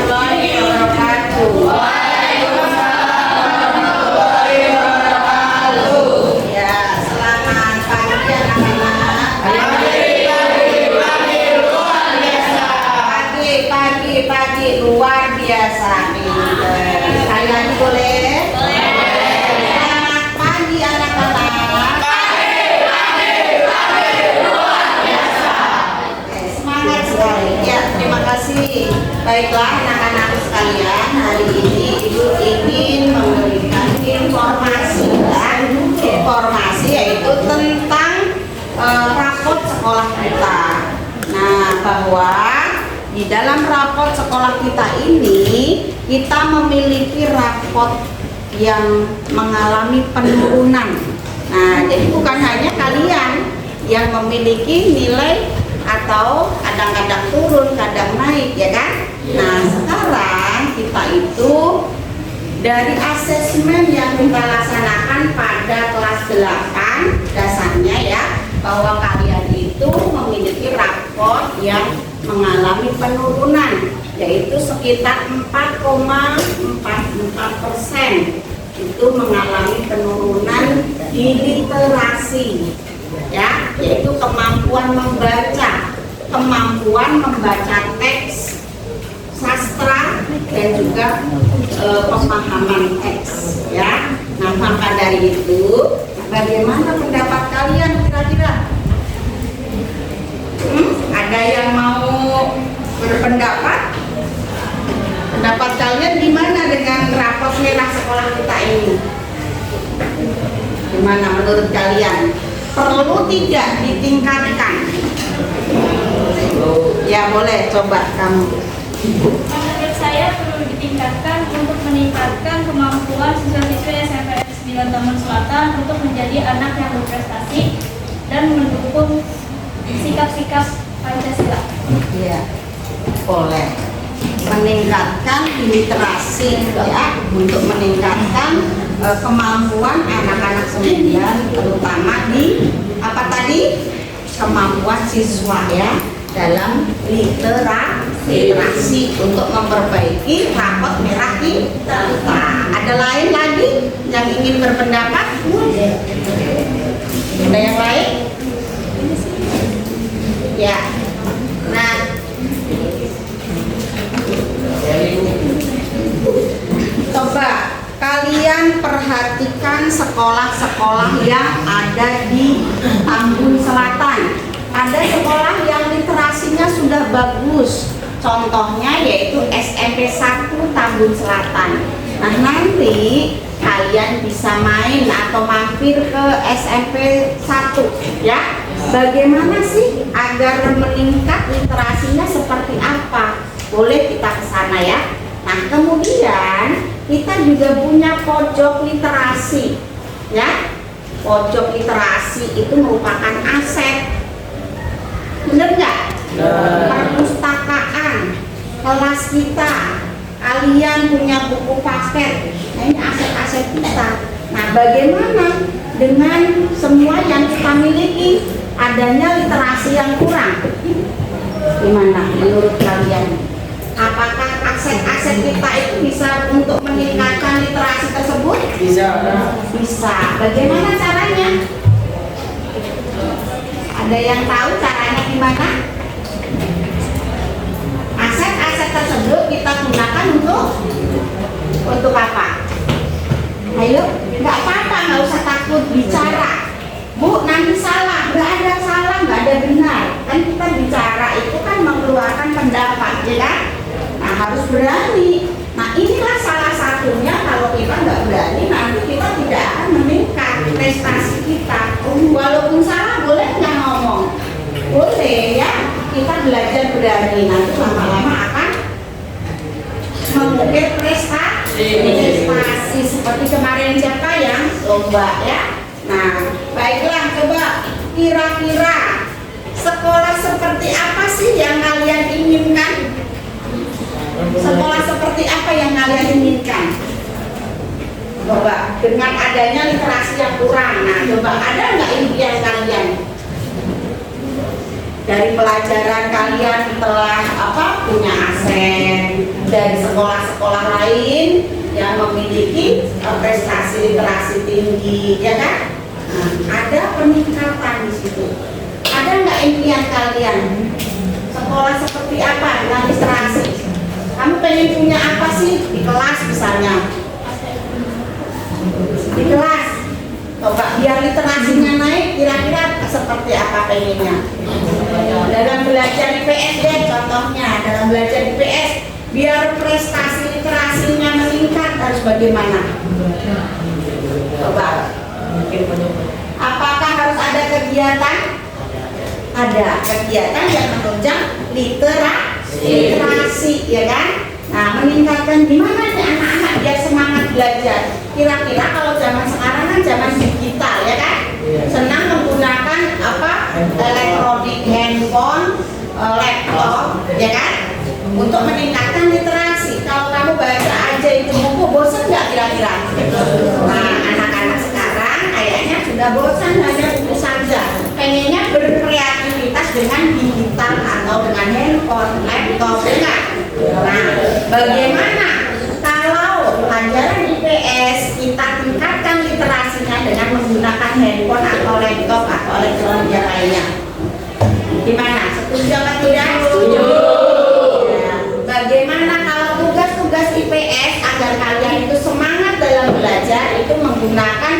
warahmatullahi wabarakatuh. Ya, selamat pagi anak-anak. Pagi luar biasa. Sekali lagi boleh? Selamat pagi anak-anak. Semangat sekali. Ya, terima kasih. Baiklah anak-anak sekalian, hari ini Ibu ingin memberikan informasi yaitu tentang rapot sekolah kita. Nah, bahwa di dalam rapot sekolah kita ini kita memiliki rapot yang mengalami penurunan. Nah, jadi bukan hanya kalian yang memiliki nilai atau kadang-kadang turun, kadang naik, ya kan? Nah, sekarang kita itu dari asesmen yang kita laksanakan pada kelas 8 dasarnya ya, bahwa kalian itu memiliki raport yang mengalami penurunan, yaitu sekitar 4,44% itu mengalami penurunan di literasi, ya, yaitu kemampuan membaca teks sastra dan juga pemahaman teks, ya. Nah, maka dari itu, bagaimana pendapat kalian kira-kira? Ada yang mau berpendapat? Pendapat kalian gimana dengan rapot merah sekolah kita ini? Gimana menurut kalian? Perlu tidak ditingkatkan? Ya boleh, coba kamu. Menurut saya perlu ditingkatkan untuk meningkatkan kemampuan siswa-siswi SMPN 9 Taman Selatan untuk menjadi anak yang berprestasi dan mendukung sikap-sikap Pancasila. Iya, boleh. Meningkatkan literasi ya, untuk meningkatkan kemampuan anak-anak 9, terutama di apa tadi? Kemampuan siswa ya dalam literasi untuk memperbaiki rapot merah kita. Ada lain lagi yang ingin berpendapat? Ada yang lain? Ya. Nah, coba kalian perhatikan sekolah-sekolah yang ada di Tambun Selatan. Ada sekolah yang literasinya sudah bagus. Contohnya yaitu SMP 1 Tambun Selatan. Nah, nanti kalian bisa main atau mampir ke SMP 1 ya. Bagaimana sih agar meningkat literasinya seperti apa? Boleh kita ke sana ya. Nah, kemudian kita juga punya pojok literasi ya. Pojok literasi itu merupakan aset. Bener nggak? Perpustakaan kelas kita, kalian punya buku paket, nah ini aset-aset kita. Nah, bagaimana dengan semua yang kita miliki, adanya literasi yang kurang? Gimana menurut kalian? Apakah aset-aset kita itu bisa untuk meningkatkan literasi tersebut? Bisa. Bisa. Bagaimana caranya? Ada yang tahu caranya gimana? Aset-aset tersebut kita gunakan untuk apa? Ayo, nggak apa-apa, nggak usah takut bicara. Bu, nanti salah, nggak ada salah, nggak ada benar. Kan kita bicara itu kan mengeluarkan pendapat, ya kan? Nah, harus berani. Nah, inilah salah satunya. Kalau kita nggak berani, nanti kita tidak akan meningkat prestasi kita. Walaupun salah, boleh nggak ngomong? Boleh ya. Kita belajar berani, nanti lama-lama akan mengukir prestasi seperti kemarin siapa yang lomba ya. Nah, baiklah, coba kira-kira sekolah seperti apa sih yang kalian inginkan? Sekolah seperti apa yang kalian inginkan? Coba dengan adanya literasi yang kurang. Nah, coba ada nggak impian kalian? dari pelajaran kalian telah punya aset dari sekolah-sekolah lain yang memiliki prestasi literasi tinggi, ya kan? Nah, ada peningkatan di situ. Ada nggak impian kalian? Sekolah seperti apa dengan literasi? Kamu pengen punya apa sih di kelas misalnya? Di kelas, coba biar literasinya naik, kira-kira seperti apa pengennya? Dalam belajar IPS deh contohnya, dalam belajar IPS biar prestasi literasinya meningkat harus bagaimana? Coba. Apakah harus ada kegiatan? Ada kegiatan yang menunjang literasi, ya kan? Nah, meningkatkan gimana nih anak-anak biar semangat belajar? Kira-kira kalau zaman sekarang kan zaman digital, ya kan? Senang menggunakan elektronik, handphone, laptop, ya kan? Untuk meningkatkan literasi. Kalau kamu baca aja itu buku, bosan nggak kira-kira? Nah, anak-anak sekarang kayaknya sudah bosan hanya buku saja. Pengennya berkreativitas dengan digital atau dengan handphone, laptop, enggak? Nah, bagaimana kalau pelajaran IPS kita tingkatkan literasinya dengan menggunakan handphone atau laptop atau elektronik yang lainnya? Gimana? Setuju atau tidak? Setuju. Ya. Bagaimana kalau tugas-tugas IPS agar kalian itu semangat dalam belajar itu menggunakan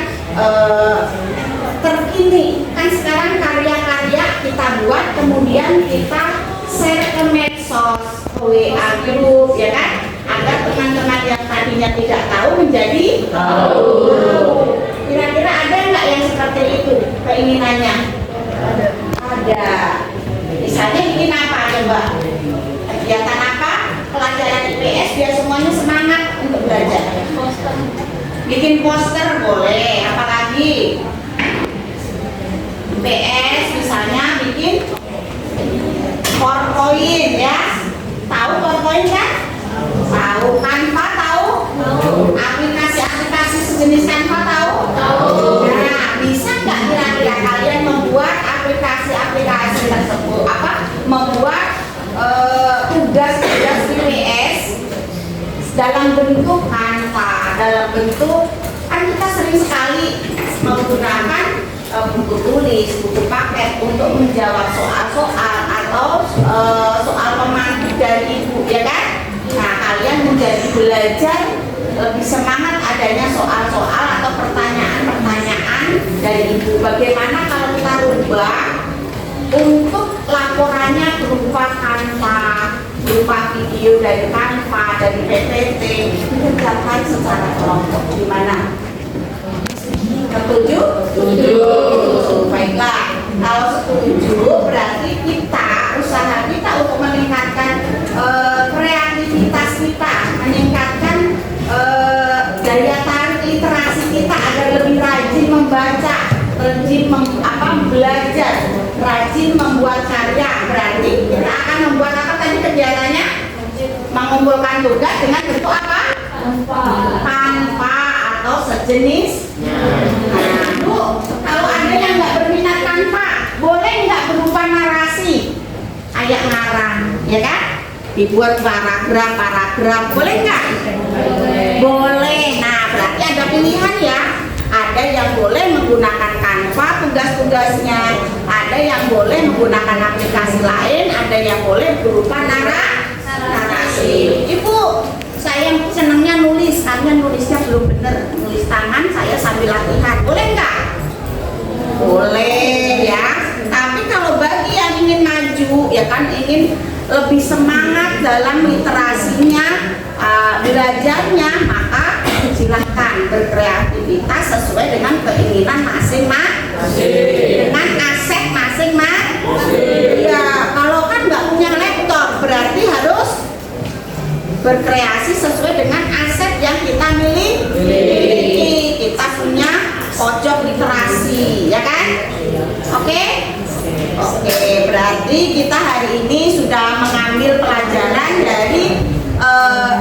terkini? Kan sekarang karya-karya kita buat kemudian kita share ke medsos, ke WA group, ya kan? Agar teman-teman yang tadinya tidak tahu menjadi tahu. Kira-kira ada nggak yang seperti itu keinginannya? Ada. Misalnya ingin apa coba? Kegiatan apa? Pelajaran IPS biar semuanya semangat untuk belajar. Bikin poster boleh. Apalagi? IPS misalnya bikin PowerPoint, ya. Tahu PowerPoint kan? Tahu. Canva tahu? Aplikasi-aplikasi sejenis Canva tahu? Nah, bisa nggak kira-kira kalian membuat aplikasi-aplikasi tersebut? Membuat tugas-tugas IPS dalam bentuk Canva, dalam bentuk, kan kita sering sekali menggunakan buku tulis, buku paket untuk menjawab soal-soal atau soal pemantik dari ibu, ya kan? Nah, kalian menjadi belajar lebih semangat adanya soal-soal atau pertanyaan-pertanyaan dari ibu. Bagaimana kalau kita rubah untuk laporannya berupa Canva, berupa video dari Canva, dari PPT, dikerjakan secara kelompok? Gimana? Setuju? Setuju. Baiklah, kalau setuju berarti usaha kita untuk meningkatkan kreativitas kita, meningkatkan daya tarik literasi kita agar lebih rajin membaca, rajin belajar, rajin membuat karya. Berarti kita akan membuat apa tadi kegiatannya? Mengumpulkan tugas dengan bentuk apa? Canva atau sejenisnya. Nah, Bu, kalau ada yang nggak berminat Canva, boleh nggak berupa narasi? Kayak ngarang, ya kan? Dibuat paragraf, boleh nggak? Boleh. Nah, berarti ada pilihan ya. Ada yang boleh menggunakan Canva tugas-tugasnya, ada yang boleh menggunakan aplikasi lain, ada yang boleh berupa narasi. Ibu, saya senangnya nulis, kalian nulisnya belum bener, nulis tangan saya sambil latihan, boleh nggak? Boleh ya. Tapi kalau bagi yang ingin maju, ya kan, ingin lebih semangat dalam literasinya, belajarnya, maka silahkan berkreativitas sesuai dengan keinginan masing-masing, dengan aset masing-masing. Ya, kalau kan nggak punya laptop, berarti harus berkreasi sesuai dengan aset yang kita miliki. Kita punya pojok literasi, ya kan? Oke? Oke, berarti kita hari ini sudah mengambil pelajaran dari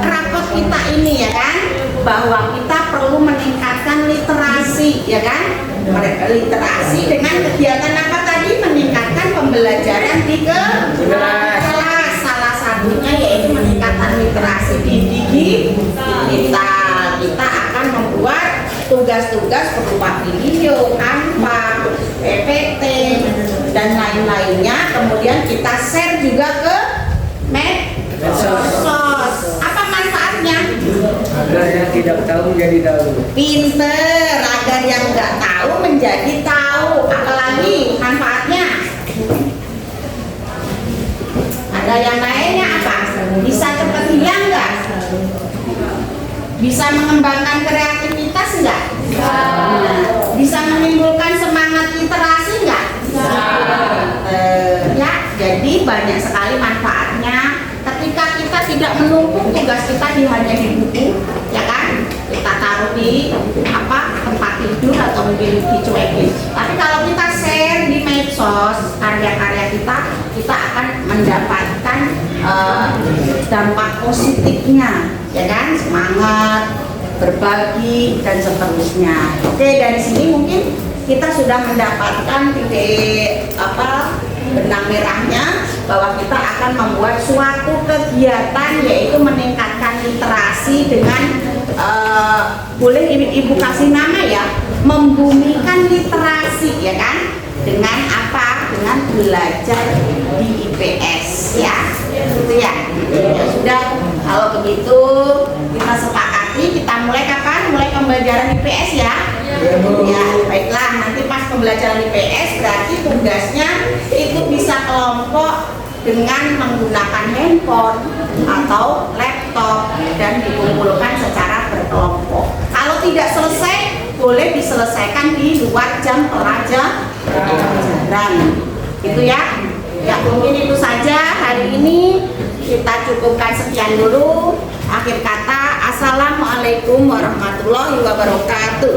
rapot kita ini, ya kan? Bahwa kita perlu meningkatkan literasi, ya kan? Literasi dengan kegiatan apa tadi? Meningkatkan pembelajaran di kelas. Salah satunya yaitu meningkatkan literasi di digital. Kita akan membuat tugas-tugas berupa video, Canva, PPT, dan lain-lainnya. Kemudian kita share juga ke medsos. Apa manfaatnya? Agar yang tidak tahu menjadi tahu. Pinter, agar yang nggak tahu menjadi tahu. Apalagi manfaatnya? Ada yang lainnya apa? Bisa cepat hilang nggak? Bisa mengembangkan kreativitas nggak? Bisa menimbulkan semangat literasi nggak? Ya, jadi banyak sekali manfaatnya. Ketika kita tidak menumpuk tugas kita hanya di buku, ya kan? Kita taruh di tempat tidur atau mungkin dicuekin. Tapi kalau kita share di medsos karya-karya kita akan mendapatkan dampak positifnya, ya kan? Semangat, berbagi dan seterusnya. Oke, dari sini mungkin kita sudah mendapatkan titik benang merahnya bahwa kita akan membuat suatu kegiatan yaitu meningkatkan literasi dengan boleh ibu kasih nama ya, membumikan literasi, ya kan? Dengan apa? Dengan belajar di IPS, ya. Gitu ya. Ya sudah, kalau begitu kita sepakati kita mulai kapan? Mulai pembelajaran IPS ya. Ya, baiklah, nanti pas pembelajaran IPS berarti tugasnya itu bisa kelompok dengan menggunakan handphone atau laptop dan dikumpulkan secara berkelompok. Kalau tidak selesai, boleh diselesaikan di luar jam pelajaran. Gitu ya. Ya, mungkin itu saja hari ini. Kita cukupkan sekian dulu. Akhir kata, assalamualaikum warahmatullahi wabarakatuh.